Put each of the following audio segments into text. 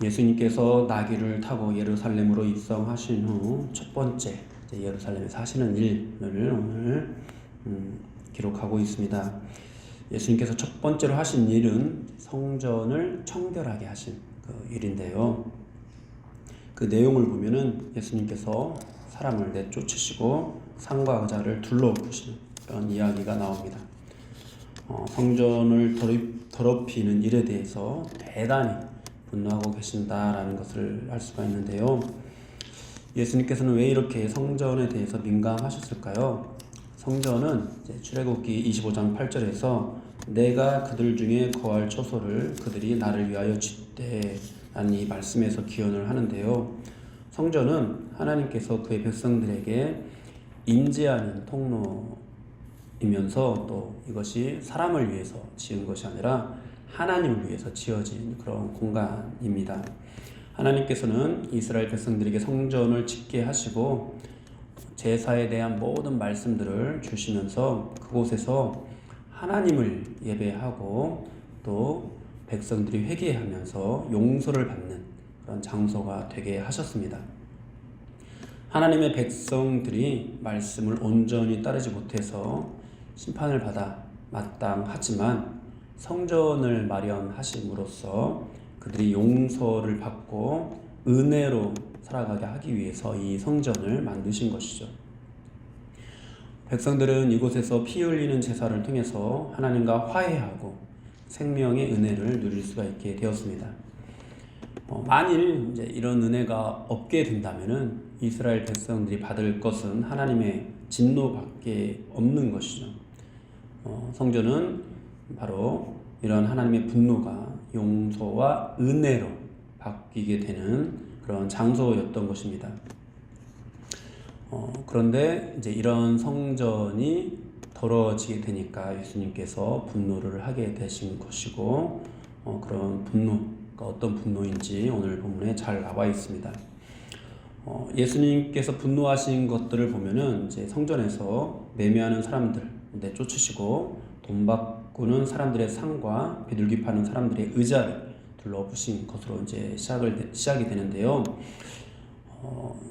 예수님께서 나귀를 타고 예루살렘으로 입성하신 후 첫 번째 예루살렘에서 하시는 일을 오늘 기록하고 있습니다. 예수님께서 첫 번째로 하신 일은 성전을 청결하게 하신 그 일인데요. 그 내용을 보면은 예수님께서 사람을 내쫓으시고 상과 의자를 둘러엎으시는 그런 이야기가 나옵니다. 성전을 더럽히는 일에 대해서 대단히 분노하고 계신다라는 것을 알 수가 있는데요. 예수님께서는 왜 이렇게 성전에 대해서 민감하셨을까요? 성전은 출애굽기 25장 8절에서 내가 그들 중에 거할 처소를 그들이 나를 위하여 짓되 라는 이 말씀에서 기원을 하는데요. 성전은 하나님께서 그의 백성들에게 임재하는 통로이면서 또 이것이 사람을 위해서 지은 것이 아니라 하나님을 위해서 지어진 그런 공간입니다. 하나님께서는 이스라엘 백성들에게 성전을 짓게 하시고 제사에 대한 모든 말씀들을 주시면서 그곳에서 하나님을 예배하고 또 백성들이 회개하면서 용서를 받는 그런 장소가 되게 하셨습니다. 하나님의 백성들이 말씀을 온전히 따르지 못해서 심판을 받아 마땅하지만 성전을 마련하심으로써 그들이 용서를 받고 은혜로 살아가게 하기 위해서 이 성전을 만드신 것이죠. 백성들은 이곳에서 피 흘리는 제사를 통해서 하나님과 화해하고 생명의 은혜를 누릴 수가 있게 되었습니다. 만일 이런 은혜가 없게 된다면은 이스라엘 백성들이 받을 것은 하나님의 진노밖에 없는 것이죠. 성전은 바로 이런 하나님의 분노가 용서와 은혜로 바뀌게 되는 그런 장소였던 것입니다. 그런데 이런 성전이 더러워지게 되니까 예수님께서 분노를 하게 되신 것이고, 그런 분노가 어떤 분노인지 오늘 본문에 잘 나와 있습니다. 예수님께서 분노하신 것들을 보면은 성전에서 매매하는 사람들 내쫓으시고 돈 바꾸는 사람들의 상과 비둘기 파는 사람들의 의자를 둘러부신 것으로 시작이 되는데요.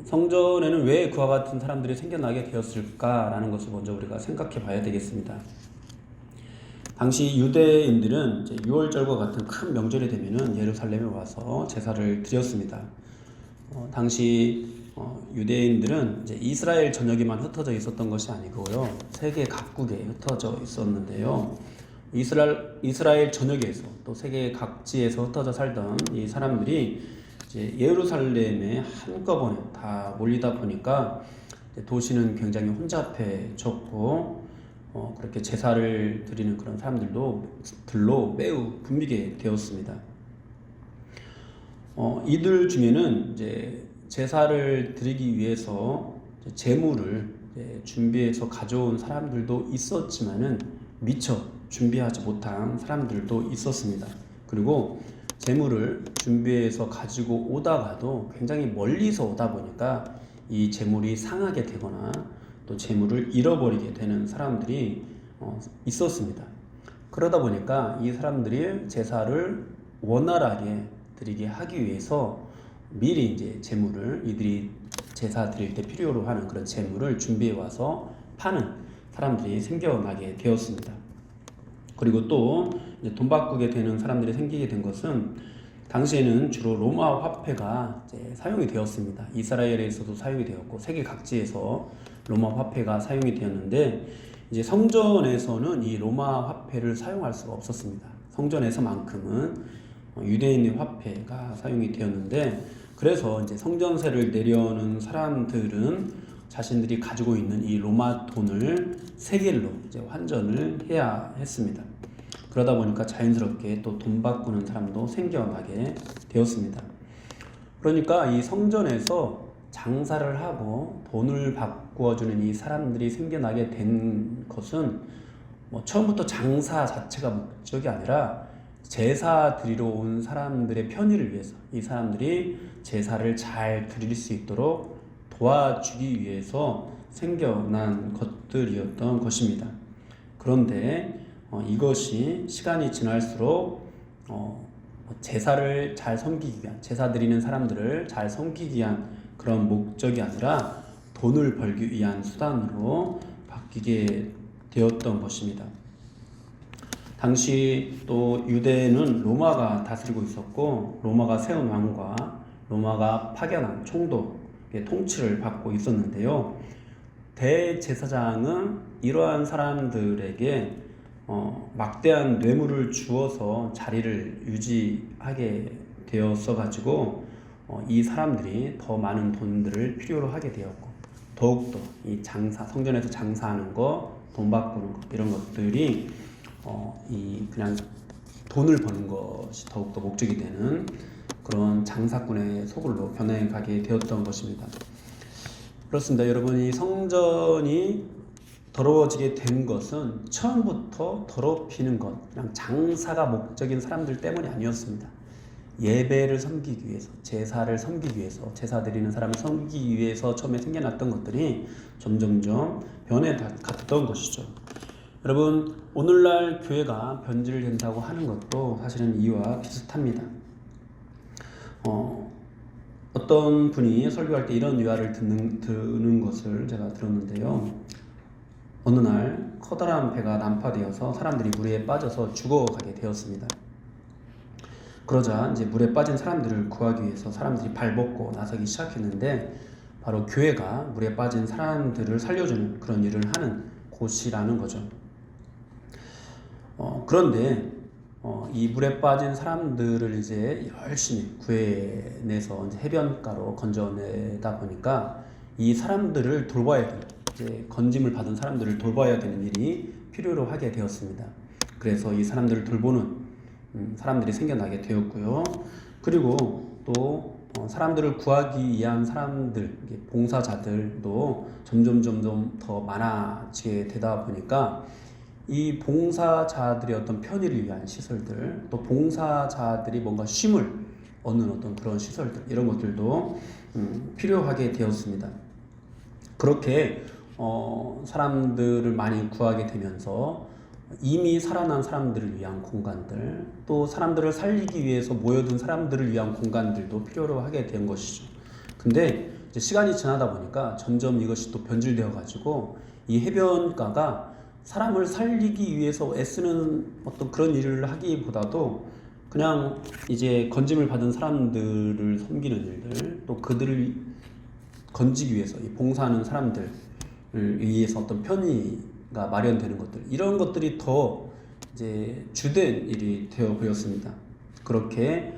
성전에는 왜 그와 같은 사람들이 생겨나게 되었을까라는 것을 먼저 우리가 생각해 봐야 되겠습니다. 당시 유대인들은 6월절과 같은 큰 명절이 되면은 예루살렘에 와서 제사를 드렸습니다. 당시 유대인들은 이스라엘 전역에만 흩어져 있었던 것이 아니고요, 세계 각국에 흩어져 있었는데요. 이스라엘 전역에서 또 세계 각지에서 흩어져 살던 이 사람들이 예루살렘에 한꺼번에 다 몰리다 보니까 도시는 굉장히 혼잡해졌고, 그렇게 제사를 드리는 그런 사람들로 매우 붐비게 되었습니다. 이들 중에는 제사를 드리기 위해서 제물을 준비해서 가져온 사람들도 있었지만은 미처 준비하지 못한 사람들도 있었습니다. 그리고 제물을 준비해서 가지고 오다가도 굉장히 멀리서 오다 보니까 이 제물이 상하게 되거나 또 제물을 잃어버리게 되는 사람들이 있었습니다. 그러다 보니까 이 사람들이 제사를 원활하게 드리게 하기 위해서 미리 제물을 이들이 제사 드릴 때 필요로 하는 그런 제물을 준비해 와서 파는 사람들이 생겨나게 되었습니다. 그리고 또 돈 바꾸게 되는 사람들이 생기게 된 것은 당시에는 주로 로마 화폐가 사용이 되었습니다. 이스라엘에서도 사용이 되었고 세계 각지에서 로마 화폐가 사용이 되었는데 성전에서는 이 로마 화폐를 사용할 수가 없었습니다. 성전에서만큼은 유대인의 화폐가 사용이 되었는데, 그래서 성전세를 내려는 사람들은 자신들이 가지고 있는 이 로마 돈을 세겔로 환전을 해야 했습니다. 그러다 보니까 자연스럽게 또 돈 바꾸는 사람도 생겨나게 되었습니다. 그러니까 이 성전에서 장사를 하고 돈을 바꾸어주는 이 사람들이 생겨나게 된 것은 처음부터 장사 자체가 목적이 아니라 제사 드리러 온 사람들의 편의를 위해서, 이 사람들이 제사를 잘 드릴 수 있도록 도와주기 위해서 생겨난 것들이었던 것입니다. 그런데 이것이 시간이 지날수록 제사를 잘 섬기기 위한, 제사 드리는 사람들을 잘 섬기기 위한 그런 목적이 아니라 돈을 벌기 위한 수단으로 바뀌게 되었던 것입니다. 당시 또 유대는 로마가 다스리고 있었고, 로마가 세운 왕과 로마가 파견한 총독의 통치를 받고 있었는데요. 대제사장은 이러한 사람들에게 막대한 뇌물을 주어서 자리를 유지하게 되었어 가지고 이 사람들이 더 많은 돈들을 필요로 하게 되었고, 더욱더 이 장사, 성전에서 장사하는 거, 돈 바꾸는 거, 이런 것들이 이 그냥 돈을 버는 것이 더욱더 목적이 되는 그런 장사꾼의 소굴로 변해가게 되었던 것입니다. 그렇습니다. 여러분, 이 성전이 더러워지게 된 것은 처음부터 더럽히는 것, 그냥 장사가 목적인 사람들 때문이 아니었습니다. 예배를 섬기기 위해서, 제사를 섬기기 위해서, 제사 드리는 사람을 섬기기 위해서 처음에 생겨났던 것들이 점점점 변해갔던 것이죠. 여러분, 오늘날 교회가 변질된다고 하는 것도 사실은 이와 비슷합니다. 어떤 분이 설교할 때 이런 유화를 듣는 것을 제가 들었는데요. 어느 날 커다란 배가 난파되어서 사람들이 물에 빠져서 죽어가게 되었습니다. 그러자 이제 물에 빠진 사람들을 구하기 위해서 사람들이 발벗고 나서기 시작했는데, 바로 교회가 물에 빠진 사람들을 살려주는 그런 일을 하는 곳이라는 거죠. 그런데 이 물에 빠진 사람들을 이제 열심히 구해내서 이제 해변가로 건져내다 보니까 이 사람들을 돌봐야 되는, 이제 건짐을 받은 사람들을 돌봐야 되는 일이 필요로 하게 되었습니다. 그래서 이 사람들을 돌보는 사람들이 생겨나게 되었고요. 그리고 또 사람들을 구하기 위한 사람들, 봉사자들도 점점 더 많아지게 되다 보니까 이 봉사자들의 어떤 편의를 위한 시설들, 또 봉사자들이 뭔가 쉼을 얻는 어떤 그런 시설들, 이런 것들도 필요하게 되었습니다. 그렇게 사람들을 많이 구하게 되면서 이미 살아난 사람들을 위한 공간들, 또 사람들을 살리기 위해서 모여든 사람들을 위한 공간들도 필요로 하게 된 것이죠. 근데 이제 시간이 지나다 보니까 점점 이것이 또 변질되어 가지고 이 해변가가 사람을 살리기 위해서 애쓰는 어떤 그런 일을 하기보다도 그냥 이제 건짐을 받은 사람들을 섬기는 일들, 또 그들을 건지기 위해서 이 봉사하는 사람들을 위해서 어떤 편의가 마련되는 것들, 이런 것들이 더 이제 주된 일이 되어 보였습니다. 그렇게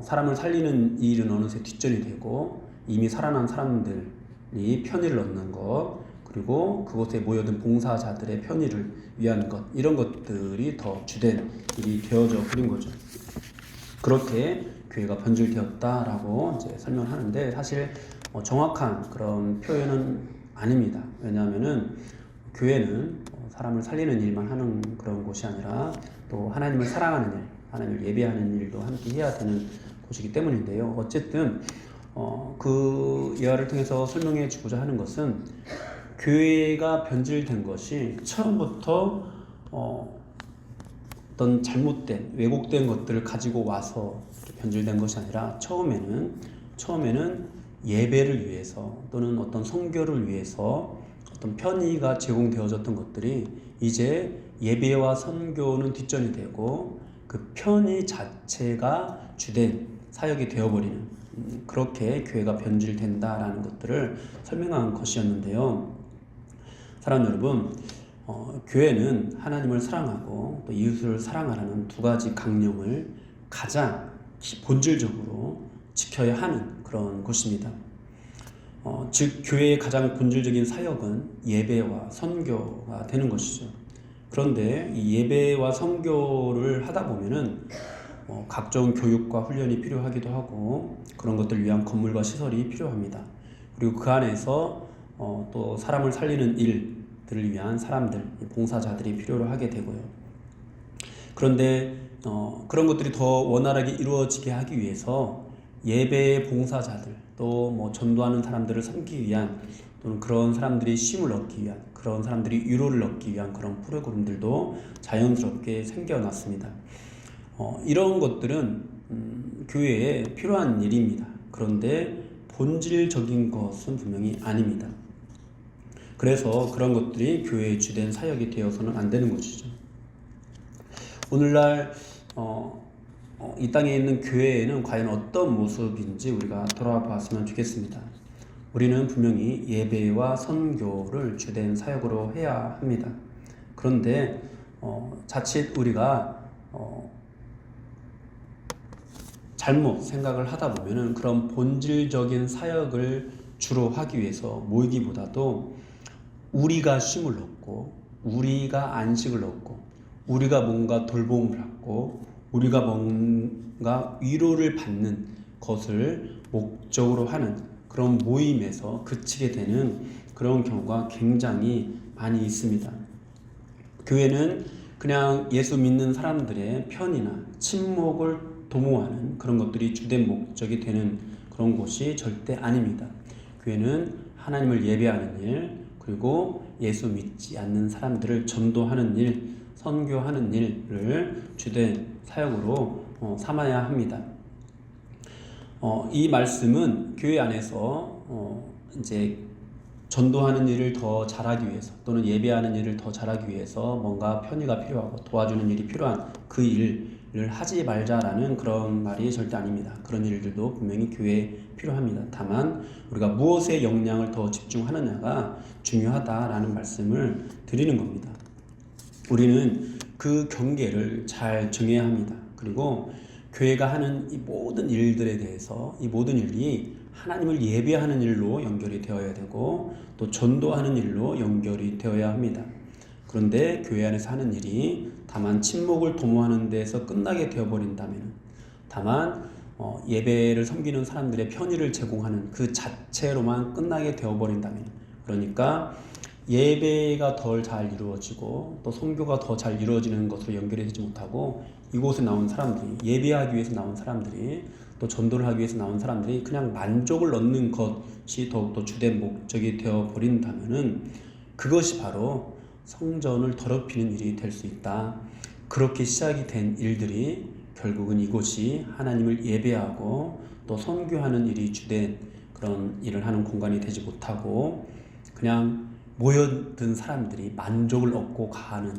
사람을 살리는 일은 어느새 뒷전이 되고, 이미 살아난 사람들이 편의를 얻는 것, 그리고 그곳에 모여든 봉사자들의 편의를 위한 것, 이런 것들이 더 주된 일이 되어져 버린 거죠. 그렇게 교회가 변질되었다라고 이제 설명하는데, 사실 정확한 그런 표현은 아닙니다. 왜냐하면은 교회는 사람을 살리는 일만 하는 그런 곳이 아니라 또 하나님을 사랑하는 일, 하나님을 예배하는 일도 함께 해야 되는 곳이기 때문인데요. 어쨌든 그 예화를 통해서 설명해 주고자 하는 것은, 교회가 변질된 것이 처음부터 어떤 잘못된, 왜곡된 것들을 가지고 와서 변질된 것이 아니라 처음에는 예배를 위해서, 또는 어떤 선교를 위해서 어떤 편의가 제공되어졌던 것들이 이제 예배와 선교는 뒷전이 되고, 그 편의 자체가 주된 사역이 되어버리는, 그렇게 교회가 변질된다라는 것들을 설명한 것이었는데요. 사랑하는 여러분, 교회는 하나님을 사랑하고 또 이웃을 사랑하라는 두 가지 강령을 가장 본질적으로 지켜야 하는 그런 곳입니다. 즉 교회의 가장 본질적인 사역은 예배와 선교가 되는 것이죠. 그런데 이 예배와 선교를 하다 보면은 각종 교육과 훈련이 필요하기도 하고, 그런 것들을 위한 건물과 시설이 필요합니다. 그리고 그 안에서 또 사람을 살리는 일들을 위한 사람들, 봉사자들이 필요로 하게 되고요. 그런데 그런 것들이 더 원활하게 이루어지게 하기 위해서 예배의 봉사자들, 또 뭐 전도하는 사람들을 섬기기 위한, 또는 그런 사람들이 쉼을 얻기 위한, 그런 사람들이 위로를 얻기 위한 그런 프로그램들도 자연스럽게 생겨났습니다. 이런 것들은 교회에 필요한 일입니다. 그런데 본질적인 것은 분명히 아닙니다. 그래서 그런 것들이 교회의 주된 사역이 되어서는 안 되는 것이죠. 오늘날 이 땅에 있는 교회에는 과연 어떤 모습인지 우리가 돌아봤으면 좋겠습니다. 우리는 분명히 예배와 선교를 주된 사역으로 해야 합니다. 그런데 자칫 우리가 잘못 생각을 하다 보면은 그런 본질적인 사역을 주로 하기 위해서 모이기보다도 우리가 쉼을 얻고 우리가 안식을 얻고 우리가 뭔가 돌봄을 받고 우리가 뭔가 위로를 받는 것을 목적으로 하는 그런 모임에서 그치게 되는 그런 경우가 굉장히 많이 있습니다. 교회는 그냥 예수 믿는 사람들의 편이나 친목을 도모하는 그런 것들이 주된 목적이 되는 그런 곳이 절대 아닙니다. 교회는 하나님을 예배하는 일, 그리고 예수 믿지 않는 사람들을 전도하는 일, 선교하는 일을 주된 사역으로 삼아야 합니다. 이 말씀은 교회 안에서 이제 전도하는 일을 더 잘하기 위해서 또는 예배하는 일을 더 잘하기 위해서 뭔가 편의가 필요하고 도와주는 일이 필요한 그 일을 하지 말자라는 그런 말이 절대 아닙니다. 그런 일들도 분명히 교회에 필요합니다. 다만 우리가 무엇에 역량을 더 집중하느냐가 중요하다라는 말씀을 드리는 겁니다. 우리는 그 경계를 잘 정해야 합니다. 그리고 교회가 하는 이 모든 일들에 대해서 이 모든 일이 하나님을 예배하는 일로 연결이 되어야 되고 또 전도하는 일로 연결이 되어야 합니다. 그런데 교회 안에서 하는 일이 다만 친목을 도모하는 데서 끝나게 되어버린다면, 다만 예배를 섬기는 사람들의 편의를 제공하는 그 자체로만 끝나게 되어버린다면, 그러니까 예배가 덜 잘 이루어지고 또 선교가 더 잘 이루어지는 것으로 연결이 되지 못하고 이곳에 나온 사람들이, 예배하기 위해서 나온 사람들이, 또 전도를 하기 위해서 나온 사람들이 그냥 만족을 얻는 것이 더욱더 주된 목적이 되어버린다면은 그것이 바로 성전을 더럽히는 일이 될 수 있다. 그렇게 시작이 된 일들이 결국은 이곳이 하나님을 예배하고 또 선교하는 일이 주된 그런 일을 하는 공간이 되지 못하고 그냥 모여든 사람들이 만족을 얻고 가는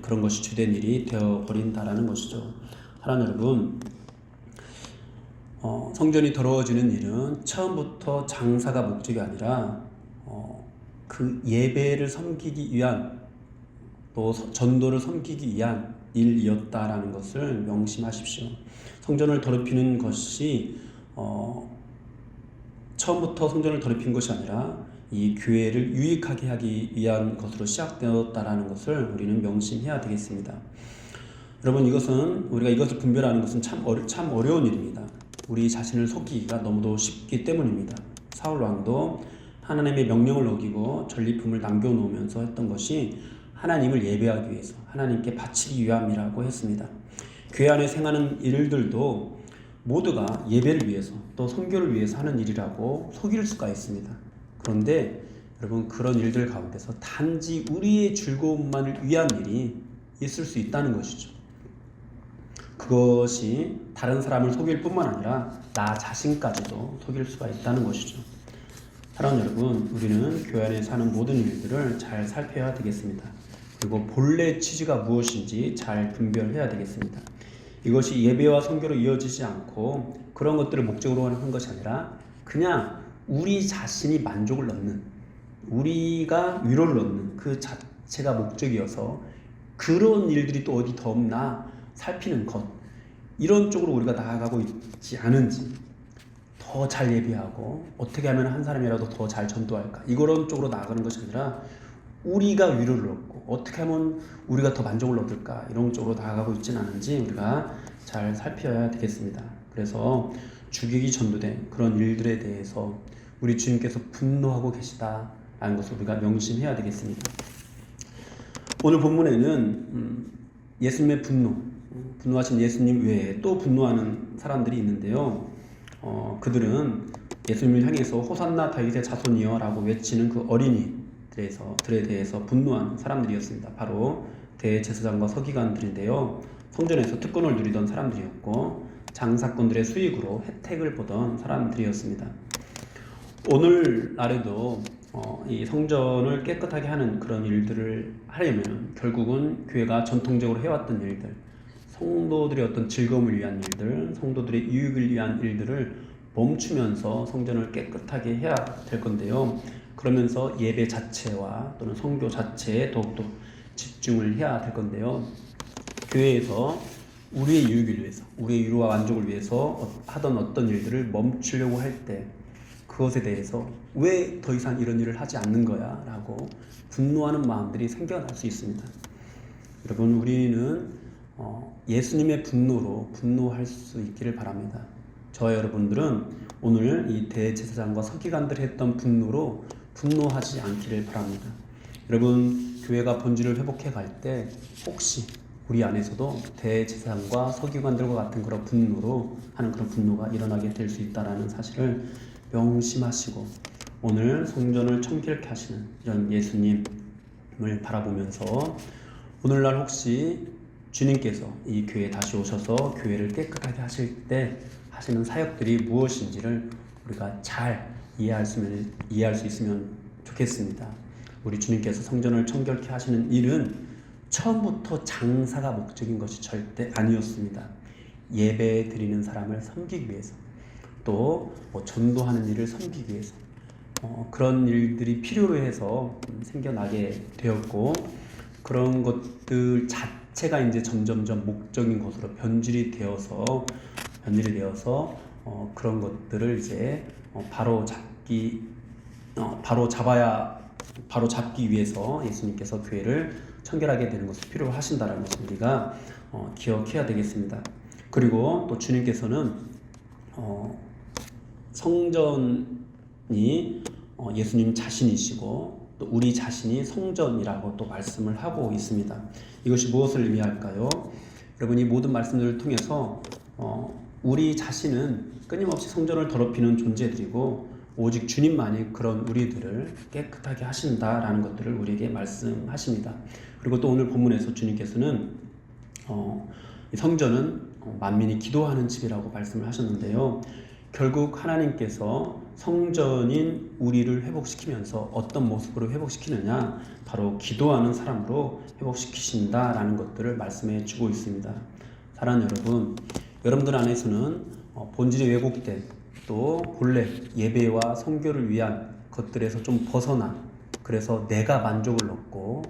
그런 것이 주된 일이 되어버린다라는 것이죠. 사랑하는 여러분, 성전이 더러워지는 일은 처음부터 장사가 목적이 아니라 그 예배를 섬기기 위한 또 전도를 섬기기 위한 일이었다라는 것을 명심하십시오. 성전을 더럽히는 것이 처음부터 성전을 더럽힌 것이 아니라 이 교회를 유익하게 하기 위한 것으로 시작되었다라는 것을 우리는 명심해야 되겠습니다. 여러분, 우리가 이것을 분별하는 것은 참 어려운 일입니다. 우리 자신을 속이기가 너무도 쉽기 때문입니다. 사울 왕도 하나님의 명령을 어기고 전리품을 남겨놓으면서 했던 것이 하나님을 예배하기 위해서, 하나님께 바치기 위함이라고 했습니다. 교회 안에 행하는 일들도 모두가 예배를 위해서 또 선교를 위해서 하는 일이라고 속일 수가 있습니다. 그런데 여러분, 그런 일들 가운데서 단지 우리의 즐거움만을 위한 일이 있을 수 있다는 것이죠. 그것이 다른 사람을 속일 뿐만 아니라 나 자신까지도 속일 수가 있다는 것이죠. 사랑하는 여러분, 우리는 교회 안에 사는 모든 일들을 잘 살펴야 되겠습니다. 그리고 본래 취지가 무엇인지 잘 분별해야 되겠습니다. 이것이 예배와 선교로 이어지지 않고 그런 것들을 목적으로 하는 것이 아니라 그냥 우리 자신이 만족을 얻는, 우리가 위로를 얻는 그 자체가 목적이어서 그런 일들이 또 어디 더 없나 살피는 것, 이런 쪽으로 우리가 나아가고 있지 않은지, 더 잘 예배하고 어떻게 하면 한 사람이라도 더 잘 전도할까, 이런 쪽으로 나아가는 것이 아니라 우리가 위로를 얻고 어떻게 하면 우리가 더 만족을 얻을까, 이런 쪽으로 나아가고 있지는 않은지 우리가 잘 살펴야 되겠습니다. 그래서 주객이 전도된 그런 일들에 대해서 우리 주님께서 분노하고 계시다라는 것을 우리가 명심해야 되겠습니다. 오늘 본문에는 예수님의 분노하신 예수님 외에 또 분노하는 사람들이 있는데요. 그들은 예수님을 향해서 호산나 다윗의 자손이여 라고 외치는 그 어린이들에 대해서 분노하는 사람들이었습니다. 바로 대제사장과 서기관들인데요. 성전에서 특권을 누리던 사람들이었고 장사꾼들의 수익으로 혜택을 보던 사람들이었습니다. 오늘날에도 이 성전을 깨끗하게 하는 그런 일들을 하려면 결국은 교회가 전통적으로 해왔던 일들, 성도들의 어떤 즐거움을 위한 일들, 성도들의 유익을 위한 일들을 멈추면서 성전을 깨끗하게 해야 될 건데요. 그러면서 예배 자체와 또는 성교 자체에 더욱더 집중을 해야 될 건데요. 교회에서 우리의 유익을 위해서, 우리의 위로와 만족을 위해서 하던 어떤 일들을 멈추려고 할 때 그것에 대해서 왜 더 이상 이런 일을 하지 않는 거야? 라고 분노하는 마음들이 생겨날 수 있습니다. 여러분, 우리는 예수님의 분노로 분노할 수 있기를 바랍니다. 저와 여러분들은 오늘 이 대제사장과 서기관들이 했던 분노로 분노하지 않기를 바랍니다. 여러분, 교회가 본질을 회복해 갈 때 혹시 우리 안에서도 대제사장과 서기관들과 같은 그런 분노로 하는 그런 분노가 일어나게 될 수 있다는 사실을 명심하시고 오늘 성전을 청결케 하시는 이런 예수님을 바라보면서 오늘날 혹시 주님께서 이 교회에 다시 오셔서 교회를 깨끗하게 하실 때 하시는 사역들이 무엇인지를 우리가 잘 이해할 수 있으면 좋겠습니다. 우리 주님께서 성전을 청결케 하시는 일은 처음부터 장사가 목적인 것이 절대 아니었습니다. 예배 드리는 사람을 섬기기 위해서, 또 전도하는 일을 섬기기 위해서 그런 일들이 필요로 해서 생겨나게 되었고, 그런 것들 자체가 이제 점점점 목적인 것으로 변질이 되어서 그런 것들을 이제 바로 잡기 위해서 예수님께서 교회를 청결하게 되는 것을 필요로 하신다는 것을 우리가 기억해야 되겠습니다. 그리고 또 주님께서는 성전이 예수님 자신이시고 또 우리 자신이 성전이라고 또 말씀을 하고 있습니다. 이것이 무엇을 의미할까요? 여러분, 이 모든 말씀들을 통해서 우리 자신은 끊임없이 성전을 더럽히는 존재들이고 오직 주님만이 그런 우리들을 깨끗하게 하신다라는 것들을 우리에게 말씀하십니다. 그리고 또 오늘 본문에서 주님께서는 이 성전은 만민이 기도하는 집이라고 말씀을 하셨는데요. 결국 하나님께서 성전인 우리를 회복시키면서 어떤 모습으로 회복시키느냐, 바로 기도하는 사람으로 회복시키신다라는 것들을 말씀해 주고 있습니다. 사랑하는 여러분, 여러분들 안에서는 본질이 왜곡된, 또 본래 예배와 성교를 위한 것들에서 좀 벗어나, 그래서 내가 만족을 얻고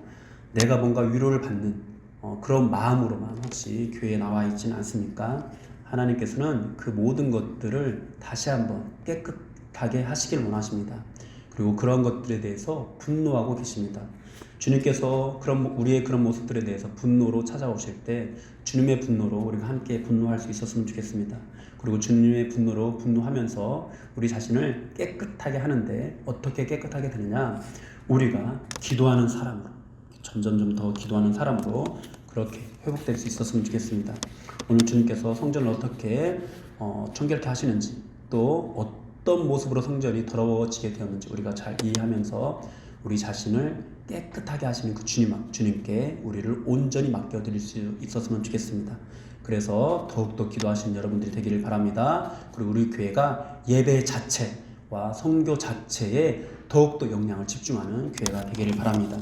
내가 뭔가 위로를 받는 그런 마음으로만 혹시 교회에 나와 있지는 않습니까? 하나님께서는 그 모든 것들을 다시 한번 깨끗하게 하시길 원하십니다. 그리고 그런 것들에 대해서 분노하고 계십니다. 주님께서 우리의 그런 모습들에 대해서 분노로 찾아오실 때 주님의 분노로 우리가 함께 분노할 수 있었으면 좋겠습니다. 그리고 주님의 분노로 분노하면서 우리 자신을 깨끗하게 하는데 어떻게 깨끗하게 되느냐? 우리가 기도하는 사람으로, 점점점 더 기도하는 사람으로 그렇게 회복될 수 있었으면 좋겠습니다. 오늘 주님께서 성전을 어떻게 청결케 하시는지, 또 어떤 모습으로 성전이 더러워지게 되었는지 우리가 잘 이해하면서 우리 자신을 깨끗하게 하시는 그 주님께 우리를 온전히 맡겨드릴 수 있었으면 좋겠습니다. 그래서 더욱더 기도하시는 여러분들이 되기를 바랍니다. 그리고 우리 교회가 예배 자체와 성교 자체에 더욱더 영향을 집중하는 교회가 되기를 바랍니다.